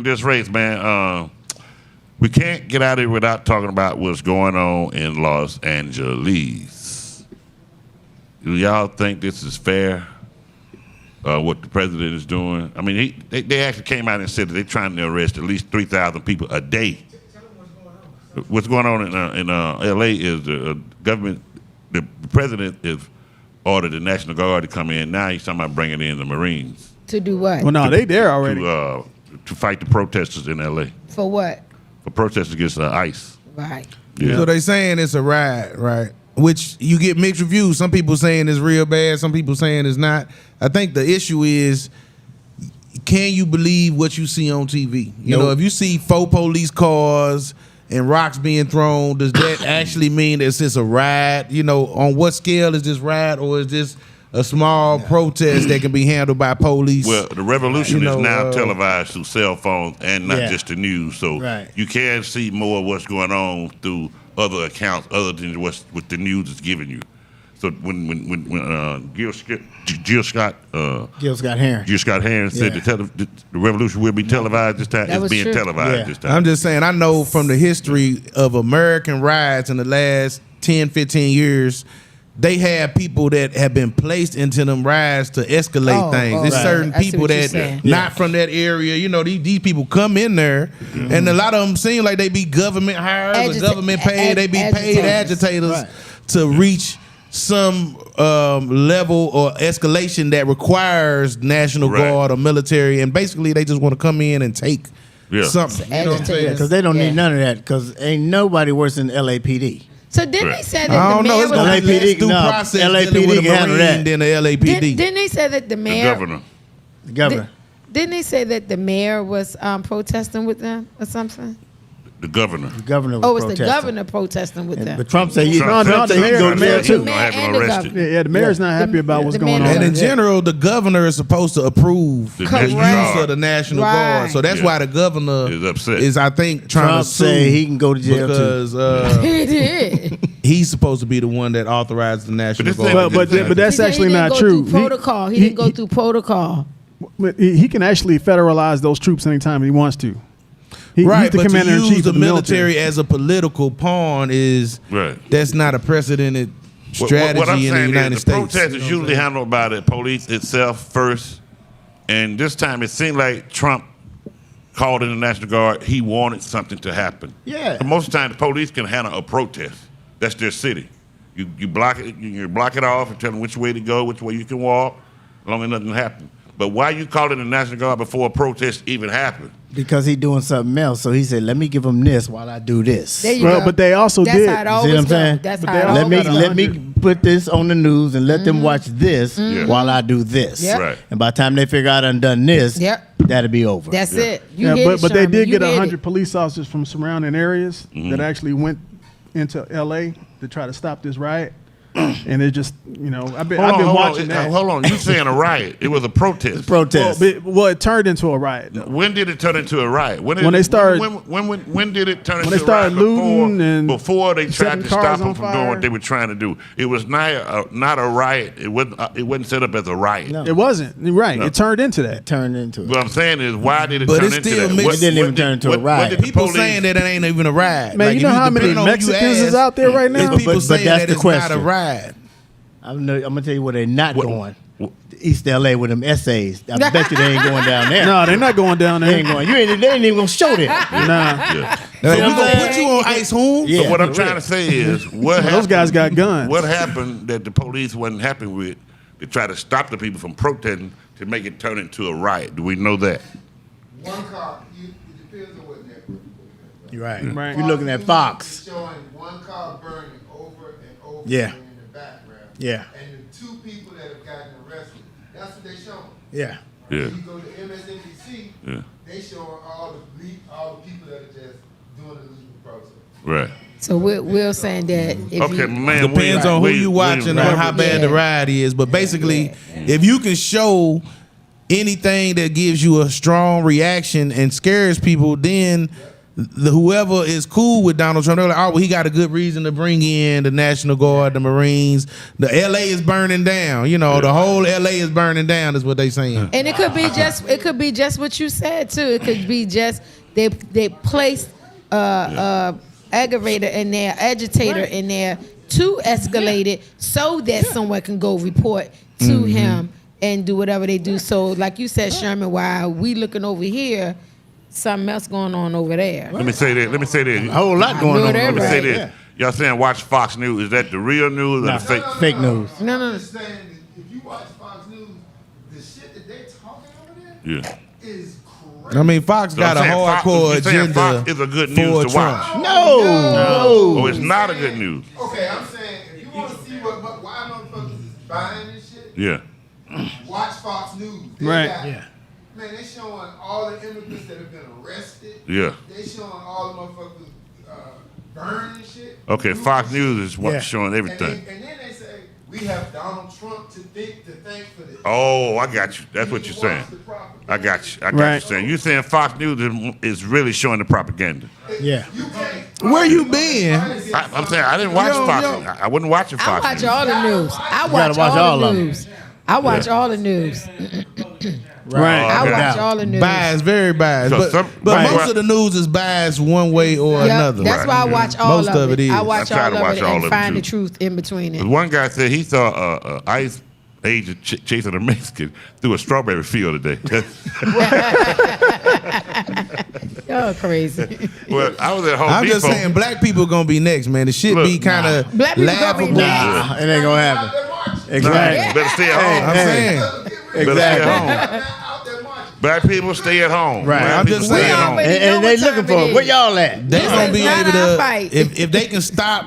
DisRace, man. We can't get out of here without talking about what's going on in Los Angeles. Do y'all think this is fair? What the president is doing? I mean, they actually came out and said that they're trying to arrest at least 3,000 people a day. What's going on in L.A. is the government, the president has ordered the National Guard to come in. Now he's talking about bringing in the Marines. To do what? Well, no, they there already. To fight the protesters in L.A. For what? For protesters against ICE. Right. Yeah. So they saying it's a riot, right? Which you get mixed reviews. Some people saying it's real bad. Some people saying it's not. I think the issue is, can you believe what you see on TV? You know, if you see 4 police cars and rocks being thrown, does that actually mean that it's a riot? You know, on what scale is this riot, or is this a small protest that can be handled by police? Well, the revolution is now televised through cell phones and not just the news. So you can see more of what's going on through other accounts other than what the news is giving you. So when Gil Scott Heron said the revolution will be televised this time, it's being televised this time. I'm just saying, I know from the history of American riots in the last 10, 15 years, they have people that have been placed into them riots to escalate things. There's certain people that not from that area. You know, these people come in there, and a lot of them seem like they be government hired or government paid. They be paid agitators to reach some level or escalation that requires National Guard or military, and basically they just want to come in and take something. You know what I'm saying? Because they don't need none of that, because ain't nobody worse than LAPD. So didn't they say that the mayor was LAPD due process LAPD can handle that than the LAPD? Didn't they say that the mayor, the governor, didn't they say that the mayor was protesting with them or something? The governor. The governor was protesting. The governor protesting with them. But Trump said the mayor too. Yeah, the mayor's not happy about what's going on. And in general, the governor is supposed to approve the use of the National Guard. So that's why the governor is upset. Is, I think, trying to sue. Say he can go to jail because he did. He's supposed to be the one that authorized the National Guard. But that's actually not true. Protocol. He didn't go through protocol. He can actually federalize those troops anytime he wants to. He's the but commander to in chief use of the military as a political pawn that's not a precedented strategy in the United States. The protest is usually handled by the police itself first, and this time it seemed like Trump called in the National Guard. He wanted something to happen. Yeah. But most of the time, the police can handle a protest. That's their city. You block it. You block it off and tell them which way to go, which way you can walk, as long as nothing happens. But why you call in the National Guard before a protest even happened? Because he doing something else. So he said, "Let me give him this while I do this." There you go. But they also That's did. How it always See what I'm saying? That's how it let me put this on the news and let them watch this while I do this. Yep. Right. And by the time they figure out I done this, that'll be over. That's it. But they did get 100 police officers from surrounding areas that actually went into L.A. to try to stop this riot. And it just, I've been watching that. Hold on, you saying a riot? It was a protest. Protest. Well, it turned into a riot. Though. When did it turn into a riot? When they started. When did it turn into a riot? When they started looting and before they tried to stop them from fire. doing what they were trying to do. It was not a riot. It wasn't set up as a riot. No. It wasn't. Right. No. It turned into that. What I'm saying is, why did it turn into that? It didn't even turn into a riot. People saying that it ain't even a riot. Man, you know how many Mexicans is out there right now? People saying that it's not a riot. I'm gonna tell you where they're not going. East LA with them essays. I bet you they ain't going down there. No, they're not going down there. They ain't going. They ain't even gonna show that. Nah. We gonna put you on ice, home. So what I'm trying to say is, those guys got guns. What happened that the police wasn't happy with to try to stop the people from protesting to make it turn into a riot? Do we know that? One car. It depends on what network you're right. Right. You're looking at Fox. Showing one car burning over and over. Yeah. In the background. Yeah. And the 2 people that have gotten arrested, that's what they showing. Yeah. Yeah. When you go to MSNBC, they showing all the people that are just doing the legal process. Right. So we're saying that if depends on who you watching or how bad the riot is. But basically, if you can show anything that gives you a strong reaction and scares people, then whoever is cool with Donald Trump, they're like, oh, well, he got a good reason to bring in the National Guard, the Marines. The LA is burning down. You know, the whole LA is burning down is what they saying. And it could be just what you said too. It could be just they placed aggravator in there, agitator in there to escalate it so that someone can go report to him and do whatever they do. So like you said, Sherman, while we looking over here, something else going on over there. Let me say that. A whole lot going on. Let me say this. Yeah. Y'all saying watch Fox News. Is that the real news or the fake? Fake news. No. I'm just saying, if you watch Fox News, the shit that they talking over there Yeah. is crazy. I mean, Fox got a hardcore agenda Fox is a good news for to watch. Trump. No. Oh, it's not a good news. Okay, I'm saying, if you want to see why motherfuckers is buying this shit, Yeah. watch Fox News. They Right. got- Yeah. Man, they showing all the immigrants that have been arrested. Yeah. They showing all the motherfuckers burning and shit. Okay, Fox News is Yeah. showing everything. And then they say we have Donald Trump to thank for this. Oh, I got you. That's what you're saying. I got you. I got Right. you saying. You're saying Fox News is really showing the propaganda. Yeah. You can't. Where you been? I'm saying I didn't watch Fox. I wasn't watching I Fox watch News. all the news. I gotta watch watch all all the of 'em. news. I watch all the news. Right. I Okay. watch all the news. Biased, very biased. So But, some- but right. most of the news is biased one way or Yep, another. that's why I watch all Most of it is. I watch I try all to of watch it all and of it, find too. the truth in between it. One guy said he saw a ICE agent chasing a Mexican through a strawberry field today. You're crazy. Well, I was at Home I'm Depot. just saying, black people gonna be next, man. The shit Look, be kind of Black people gonna be laughable. next. Nah, it ain't gonna happen. Exactly. Better stay at home. I'm saying, Better stay at home. Out there marching. Black people stay at home. Right. Black I'm people just stay saying. at home. already- And know they what looking time for it it. is. Where y'all at? they This gonna is be not able our to fight. if they can stop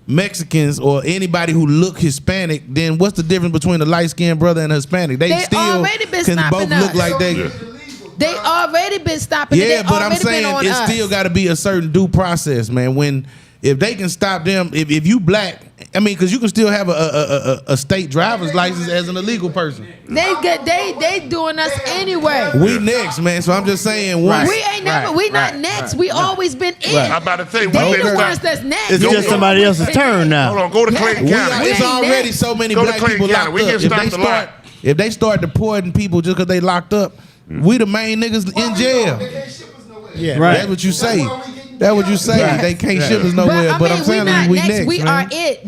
Mexicans or anybody who look Hispanic, then what's the difference between a light skinned brother and a Hispanic? They still already been can stopping both look us. like they. Yeah. They already been stopping it. Yeah, They but I'm already been saying on it us. still got to be a certain due process, man. When if they can stop them, if you black, I mean, because you can still have a state driver's license as an illegal person. They doing us anyway. We next, man. So I'm just saying, once, We ain't never. We not next. We always been in. I'm about to tell you, They we the better ones stop. that's next. It's just somebody else's turn now. Hold on, go to Clayton we County. are, We it's ain't already next. so many Go to black Clayton people County. locked We up. can stop the line. If they start deporting people just because they locked up, we the main niggas in jail. They can't ship us nowhere. Yeah. Right. That's what you say. That's why we getting That's what you say. Right. They can't Right. ship us nowhere. But I'm we saying not we next. next. We man. are it.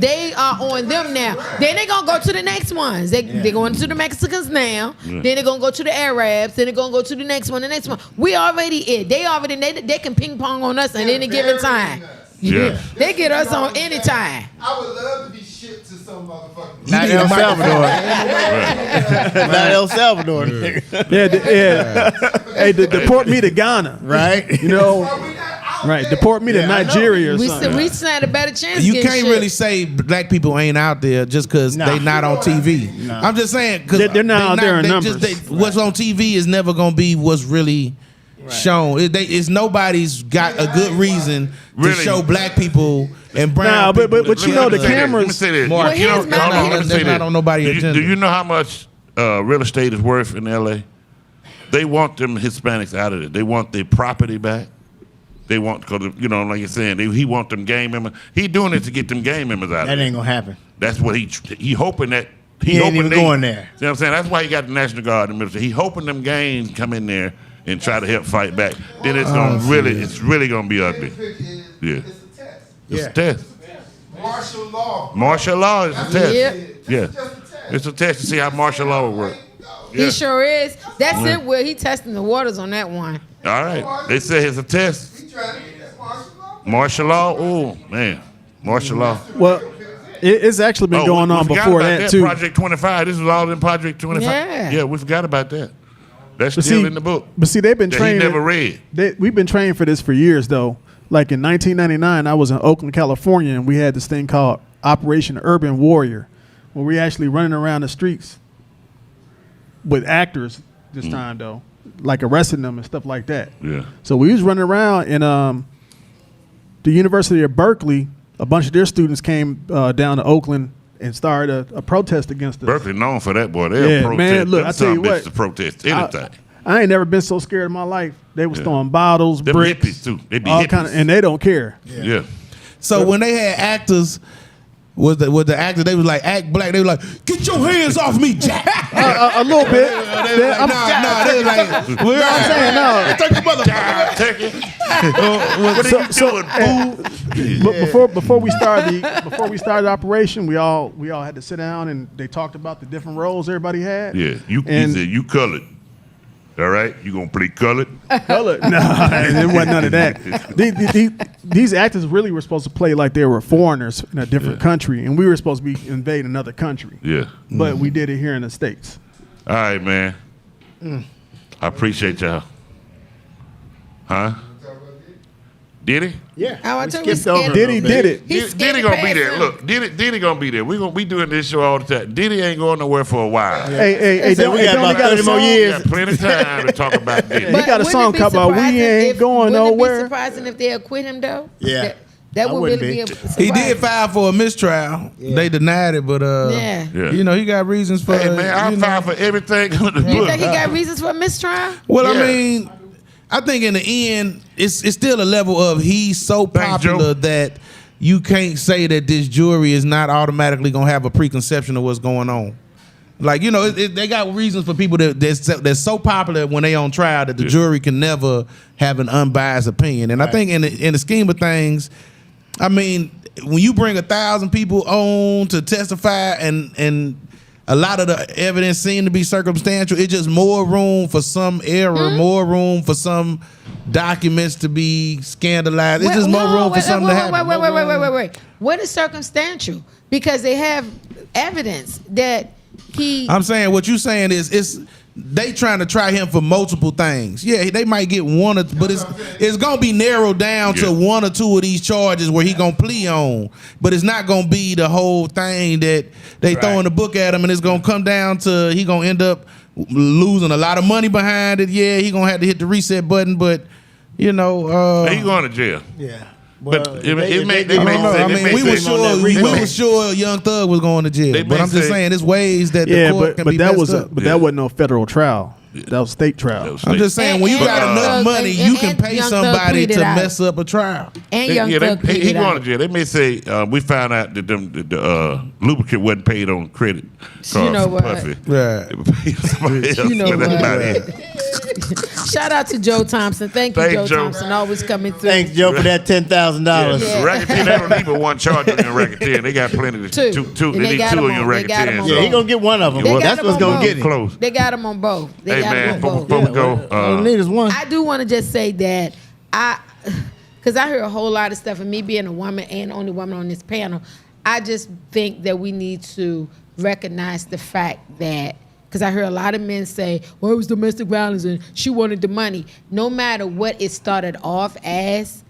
They are on them now. Then they gonna go to the next ones. They going to the Mexicans now. Then they gonna go to the Arabs. Then they gonna go to the next one. The next one. We already it. They can ping pong on us at any given time. Yeah. They get us on any time. I would love to be shipped to some motherfucking. Not need a El Salvador. Right. Not El Salvador. nigga. Yeah. Hey, deport me to Ghana. Right? You know, Are we not out right. there? Deport me to Yeah, I know. Nigeria or We something. stand a better chance. You getting can't shit. really say black people ain't out there just because Nah. they not on TV. Nah. I'm just saying because They're not out there in numbers. What's on TV is never gonna be what's really shown. It's nobody's got a good reason Really? to show black people and brown. Nah, but people. you know the Let me say this. cameras. Let me say this. More- Well, You know, here's my- hold on, let me here's- say That's not this. on nobody's Do you- agenda. Do you know how much real estate is worth in L.A.? They want them Hispanics out of it. They want their property back. They want, cause you know, like you're saying, he want them gang members. He doing it to get them gang members out of That it. ain't gonna happen. That's what he hoping that. He ain't hoping even they- going there. See what I'm saying? That's why he got the National Guard in the military. He hoping them gangs come in there and try to help fight back. Then it's gonna it's really gonna be ugly. Picture is, Yeah. It's a test. It's a test. Martial law. Martial law is a test. Yep. Yeah. Just a test. It's a test to see how martial law will work. He Yeah. sure is. That's it. Where he testing the waters on that one. All right. They say it's a test. We trying to get that martial law. Martial law? Oh, man. Martial law. Well, it's actually been going on we forgot before about that too. Project 25. This was all in Project 25. Yeah. We forgot about that. That's But still see- in the book. But see, they've been That he training. never read. We've been trained for this for years, though. Like in 1999, I was in Oakland, California, and we had this thing called Operation Urban Warrior, where we actually running around the streets with actors this time, though, like arresting them and stuff like that. Yeah. So we was running around, and the University of Berkeley, a bunch of their students came down to Oakland and started a protest against us. Berkeley known for that, boy. They'll Yeah, protest. man, look, Them I tell you some bitches what, to protest anything. I ain't never been so scared in my life. They was throwing bottles, Them bricks, hippies too. They be all hippies. kind of, and they don't care. Yeah. So when they had actors, was the actor? They was like act black. They were like, "Get your hands off me, Jack." A little bit. They was like, "We're saying no. Take the mother." What are you doing, fool? But before we started the operation, we all had to sit down and they talked about the different roles everybody had. Yeah, he said you colored. All right, you gonna play colored? Colored? No, it wasn't none of that. These actors really were supposed to play like they were foreigners in a different country, and we were supposed to be invading another country. Yeah. But we did it here in the States. All right, man. I appreciate y'all. Huh? Diddy? Yeah. I want we to skipped over a Diddy little did bit. it. He's Diddy gonna be there. Look, Diddy gonna be there. We doing this show all the time. Diddy ain't going nowhere for a while. Hey, So we got about 30 more We years. got plenty of time to talk about Diddy. He got a song called about "We Ain't Going Nowhere." Wouldn't it be surprising if they acquit him though? Yeah. That I would wouldn't really be a be. surprise. He did file for a mistrial. Yeah. They denied it, but Yeah. Yeah. you know, he got reasons for. Hey man, I you know. filed for everything under the You book. think he got reasons for mistrial? Well, Yeah. I mean, I think in the end, it's still a level of he's so Thanks, Joe. popular that you can't say that this jury is not automatically gonna have a preconception of what's going on. Like, you know, they got reasons for people that's so popular when they on trial that the jury can never have an unbiased opinion. And I think in the scheme of things, I mean, when you bring 1,000 people on to testify and a lot of the evidence seemed to be circumstantial, it's just more room for some error, more room for some documents to be scandalized. It's just more room for something to happen. Wait. What is circumstantial? Because they have evidence that he. I'm saying what you're saying is they trying to try him for multiple things. Yeah, they might get one, but it's gonna be narrowed down to one or two of these charges where he gonna plea on. But it's not gonna be the whole thing that they throwing the book at him, and it's gonna come down to he gonna end up losing a lot of money behind it. Yeah, he gonna have to hit the reset button, but you know, He going to jail. Yeah. But Well, it may they say- I they mean, may we say- were sure they may- Young Thug was going to jail, They but may I'm just say- saying there's ways that the Yeah, court can but be that messed up. that wasn't no federal trial. That was state trial. That was I'm just saying when you And- got and- enough money, you can and pay Young Thug somebody pleaded to out. mess up a trial. And Young he Thug pleaded going to out. jail. They may say we found out that the lubricant wasn't paid on credit card You know for what? Puffy. Right. They would pay somebody else, You know but that's what? about it. Shout out to Joe Thompson. Thank you, Thank Joe Joe. Thompson. Always coming through. Thanks, Joe, for that $10,000. Yeah. Racketeer, they don't need but one charge on your racketeer. They got plenty of Two. two. And They need got two them on your on- they got them racketeer. on Yeah, so- he gonna get one of them. They got That's them what's on gonna both. get him. Close. They got him on both. They Hey got man, him on both. before we go, All we need is one. I do want to just say that because I heard a whole lot of stuff, and me being a woman and only woman on this panel, I just think that we need to recognize the fact that, because I heard a lot of men say, well, it was domestic violence and she wanted the money. No matter what it started off as,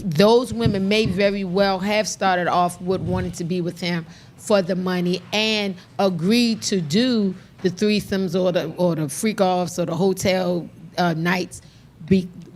those women may very well have started off with wanting to be with him for the money and agreed to do the threesomes or the freak offs or the hotel nights,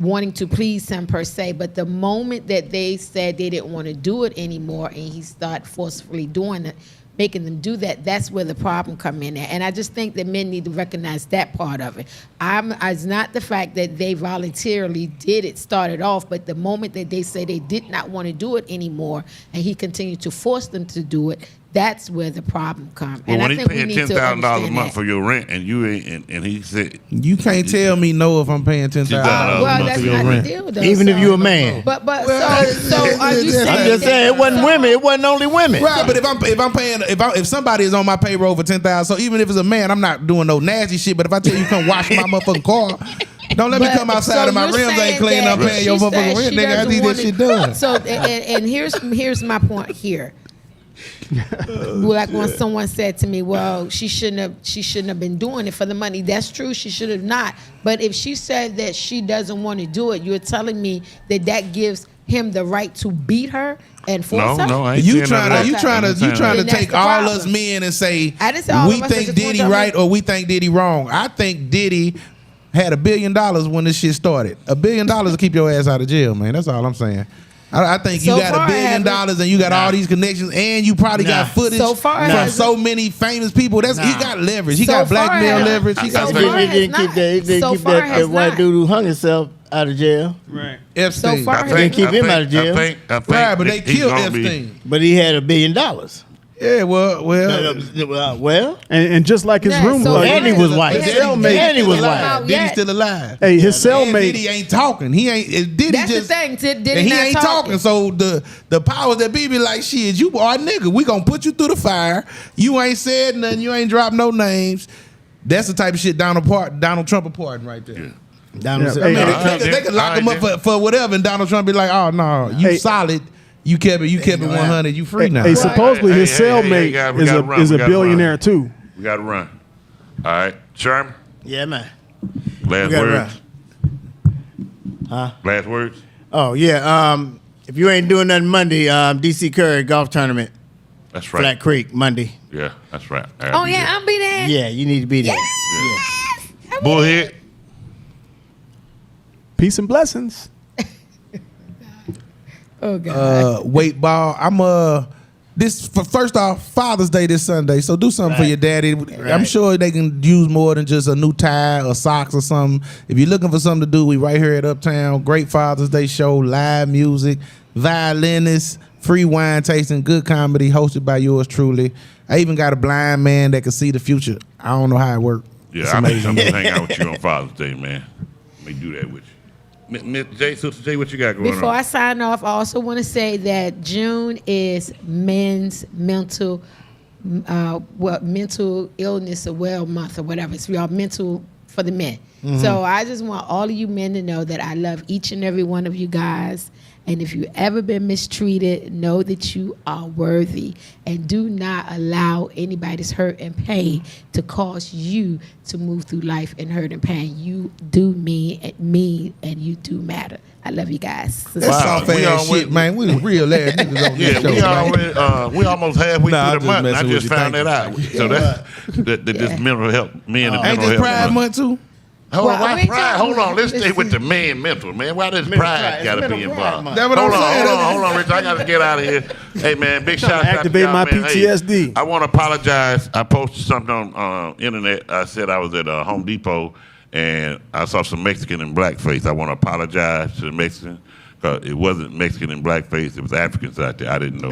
wanting to please him per se. But the moment that they said they didn't want to do it anymore and he started forcefully doing it, making them do that, that's where the problem come in at. And I just think that men need to recognize that part of it. It's not the fact that they voluntarily started off, but the moment that they say they did not want to do it anymore and he continued to force them to do it, that's where the problem comes. Well, And when I he think we paying need to $10,000 a understand month that. for your rent, and you ain't, and he said, You can't tell me no if I'm paying $10,000 a $10,000 Well, month that's for your not the rent. deal, though. Even if so- you a man. But so are you saying? I'm just saying it wasn't women. It wasn't only women. Right, but if somebody is on my payroll for $10,000, so even if it's a man, I'm not doing no nasty shit. But if I tell you come wash my motherfucking car, don't let me come outside and my rims ain't clean up paying your motherfucking rent, nigga. I need that shit done. So and here's my point here. Like when someone said to me, well, she shouldn't have been doing it for the money. That's true, she should have not. But if she said that she doesn't want to do it, you're telling me that gives him the right to beat her and force her? no, I ain't You saying none of trying that. to Then that's take the all problem. us men and say I didn't say all we of us, I think just Diddy want y'all right or we think Diddy wrong. I think Diddy had $1 billion when this shit started. $1 billion to keep your ass out of jail, man. That's all I'm saying. I think you So got far, $1 billion and you got all these connections, and you probably got footage So far, from so many famous people. He got leverage. He So got blackmail far, leverage. He got so far, They has didn't not. keep that. They So keep far that has white not. dude who hung himself out of jail. Right. Epstein. So far, They keep him out of jail. I think Right, but that they he's killed gonna be- Epstein. But he had $1 billion. Yeah, well, Well, And just like his Yeah, room, so like, and he was white. his cellmate, And he was white. Out Diddy's yet. still alive. hey, his And cellmate, Diddy ain't talking. He ain't. Diddy That's just. the thing. Diddy And he not ain't talking. So the powers that be like, shit, you are a nigga. We gonna put you through the fire. You ain't said nothing. You ain't dropped no names. That's the type of shit Donald Trump a pardon right there. Donald Yeah, said, hey, They could lock him up for whatever, and Donald Trump be like, "Oh no, you Hey. solid. You kept it 100. You free now." hey, supposedly his Hey, cellmate we gotta run, is we a gotta billionaire run. too. We got to run. All right, Sherman. yeah, man. Last We gotta words. Huh? Last words. Oh, yeah. If you ain't doing nothing Monday, DC Curry golf tournament, That's right. Flat Creek, Monday. Yeah, that's right. Oh yeah, I'll be there. Yeah, you need to be there. Yes. Yeah. Bullhead. Peace and blessings. Oh God. Weightball. I'm first off, Father's Day this Sunday, so do something for your daddy. I'm sure they can use more than just a new tie or socks or something. If you're looking for something to do, we right here at Uptown. Great Father's Day show, live music, violinists, free wine tasting, good comedy, hosted by yours truly. I even got a blind man that can see the future. I don't know how it works. Yeah, I'm gonna hang out with you on Father's Day, man. Let me do that with you. Miss J, Sister J, what you got going Before on? I sign off, I also want to say that June is men's mental illness or well month or whatever. It's y'all mental for the men. So I just want all of you men to know that I love each and every one of you guys. And if you've ever been mistreated, know that you are worthy. And do not allow anybody's hurt and pain to cause you to move through life in hurt and pain. You do mean and you do matter. I love you guys. That's Wow, soft we ass always- shit, man. We was real ass niggas on this Yeah, show. we man. already we almost halfway Nah, I'm through the just month. And I messing with just you. found Thank that out. So that's this mental health, men and Ain't mental this health. Pride Month too? Hold on, Well, why we pride? talking Hold on, let's about- stay with the man mental, man. Why does pride got to be Mental Pride involved? Month. That's what Hold I'm on, saying. hold on, Rich. I got to get out of here. Hey, man, big shout out to activate y'all, my man. Hey, PTSD. I want to apologize. I posted something on internet. I said I was at Home Depot and I saw some Mexican in blackface. I want to apologize to the Mexican. Cause it wasn't Mexican in blackface; it was Africans out there. I didn't know.